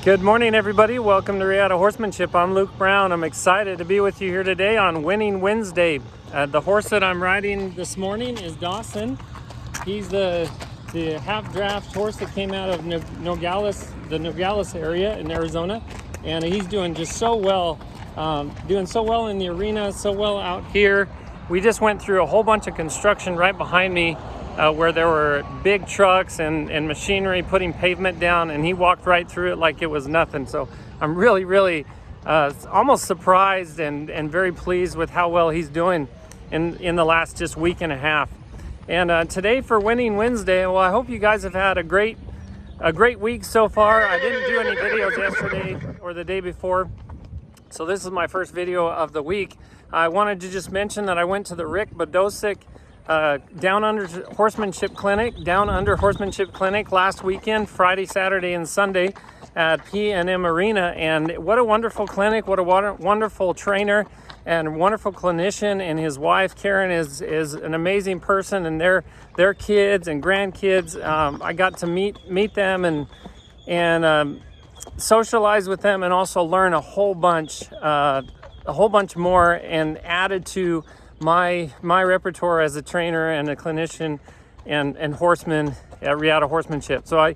Good morning, everybody. Welcome to Reata Horsemanship. I'm Luke Brown. I'm excited to be with you here today on Winning Wednesday. The horse that I'm riding this morning is Dawson. He's the half-draft horse that came out of Nogales, the Nogales area in Arizona, and he's doing just so well, doing so well in the arena, so well out here. We just went through a whole bunch of construction right behind me where there were big trucks and machinery putting pavement down, and he walked right through it like it was nothing. So I'm really almost surprised and very pleased with how well he's doing in the last just week and a half. And today for Winning Wednesday, well, I hope you guys have had a great week so far. I didn't do any videos yesterday or the day before, so this is my first video of the week. I wanted to just mention that I went to the Rick Budoc Down Under Horsemanship Clinic last weekend, Friday, Saturday, and Sunday at P&M Arena. And what a wonderful clinic, what a wonderful trainer and wonderful clinician. And his wife, Karen, is an amazing person, and their kids and grandkids. I got to meet them and socialize with them, and also learn a whole bunch more, and added to my repertoire as a trainer and a clinician and horseman at Reata Horsemanship. So I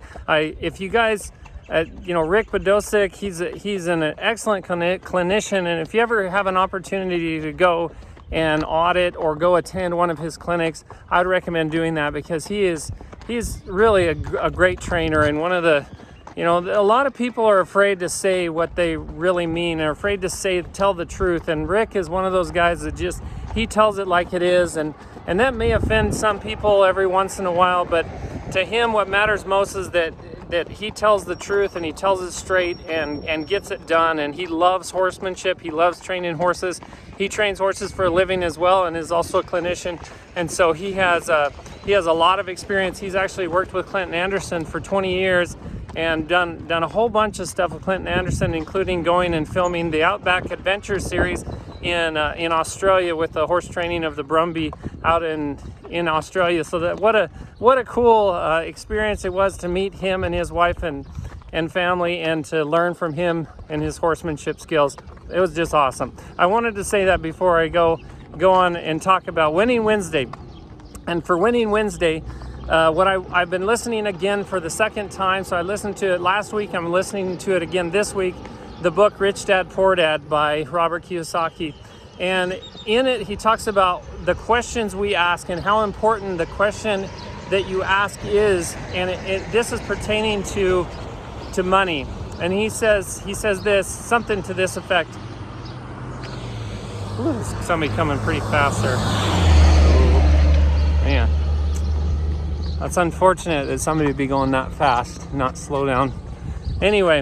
if you guys, Rick Budoc, he's an excellent clinician, and if you ever have an opportunity to go and audit or go attend one of his clinics, I'd recommend doing that, because he's really a great trainer. And one of the, a lot of people are afraid to say what they really mean. They're afraid to tell the truth. And Rick is one of those guys that he tells it like it is. And that may offend some people every once in a while, but to him, what matters most is that he tells the truth, and he tells it straight and gets it done. And he loves horsemanship. He loves training horses. He trains horses for a living as well, and is also a clinician. And so he has a lot of experience. He's actually worked with Clinton Anderson for 20 years. And done a whole bunch of stuff with Clinton Anderson, including going and filming the Outback Adventures series in Australia with the horse training of the Brumby out in Australia. So that what a cool experience it was to meet him and his wife and family, and to learn from him and his horsemanship skills. It was just awesome. I wanted to say that before I go on and talk about Winning Wednesday. And for Winning Wednesday, what I've been listening again for the second time. So I listened to it last week. I'm listening to it again this week. The book Rich Dad Poor Dad by Robert Kiyosaki. And in it, he talks about the questions we ask and how important the question that you ask is. And this is pertaining to money. And he says this, something to this effect. Ooh, there's somebody coming pretty fast there. Oh, man. That's unfortunate that somebody would be going that fast, not slow down. Anyway,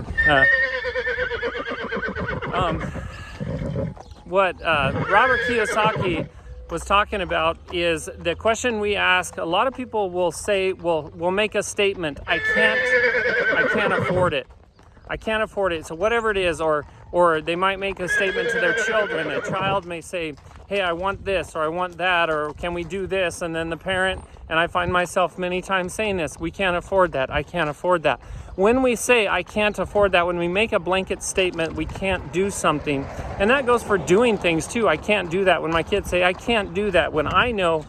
what Robert Kiyosaki was talking about is the question we ask. A lot of people will say, will make a statement, I can't afford it. I can't afford it. So whatever it is, or they might make a statement to their children. A child may say, hey, I want this, or I want that, or can we do this? And then the parent, and I find myself many times saying this, we can't afford that, I can't afford that. When we say I can't afford that, when we make a blanket statement, we can't do something. And that goes for doing things too. I can't do that. When my kids say I can't do that, when I know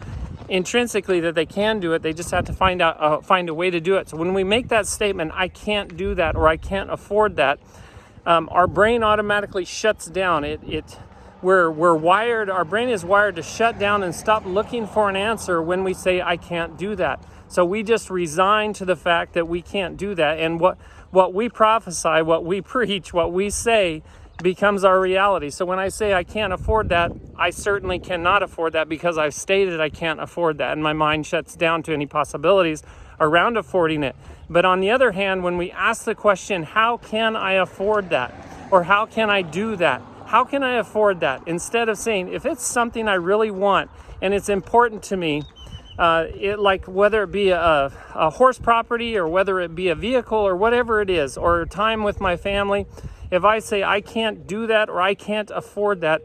intrinsically that they can do it, they just have to find a way to do it. So when we make that statement, I can't do that, or I can't afford that, our brain automatically shuts down. We're wired, our brain is wired to shut down and stop looking for an answer when we say, I can't do that. So we just resign to the fact that we can't do that. And what we prophesy, what we preach, what we say becomes our reality. So when I say I can't afford that, I certainly cannot afford that, because I've stated I can't afford that. And my mind shuts down to any possibilities around affording it. But on the other hand, when we ask the question, how can I afford that? Or how can I do that? How can I afford that? Instead of saying, if it's something I really want and it's important to me, like whether it be a horse property, or whether it be a vehicle, or whatever it is, or time with my family, if I say I can't do that, or I can't afford that,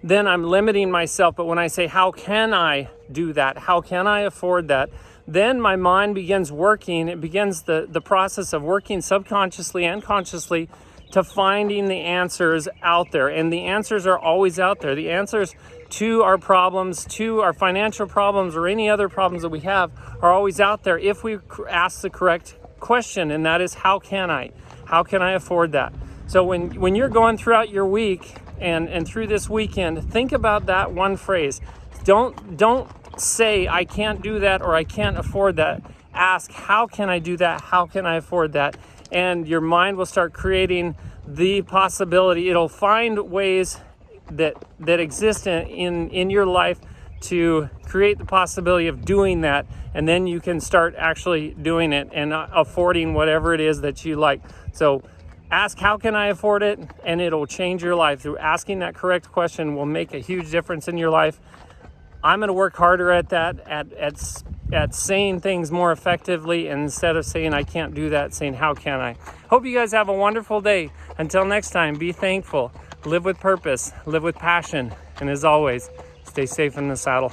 then I'm limiting myself. But when I say, how can I do that? How can I afford that? then my mind begins working. It begins the process of working subconsciously and consciously to finding the answers out there. And the answers are always out there. The answers to our problems, to our financial problems, or any other problems that we have are always out there if we ask the correct question, and that is, how can I? How can I afford that? So when you're going throughout your week and through this weekend, think about that one phrase. Don't say, I can't do that or I can't afford that. Ask, how can I do that? How can I afford that? And your mind will start creating the possibility. It'll find ways that exist in your life to create the possibility of doing that, and then you can start actually doing it and affording whatever it is that you like. So ask, how can I afford it? And it'll change your life. Through asking that correct question will make a huge difference in your life. I'm going to work harder at that, at saying things more effectively, and instead of saying I can't do that, saying how can I. Hope you guys have a wonderful day. Until next time, be thankful, live with purpose, live with passion, and as always, stay safe in the saddle.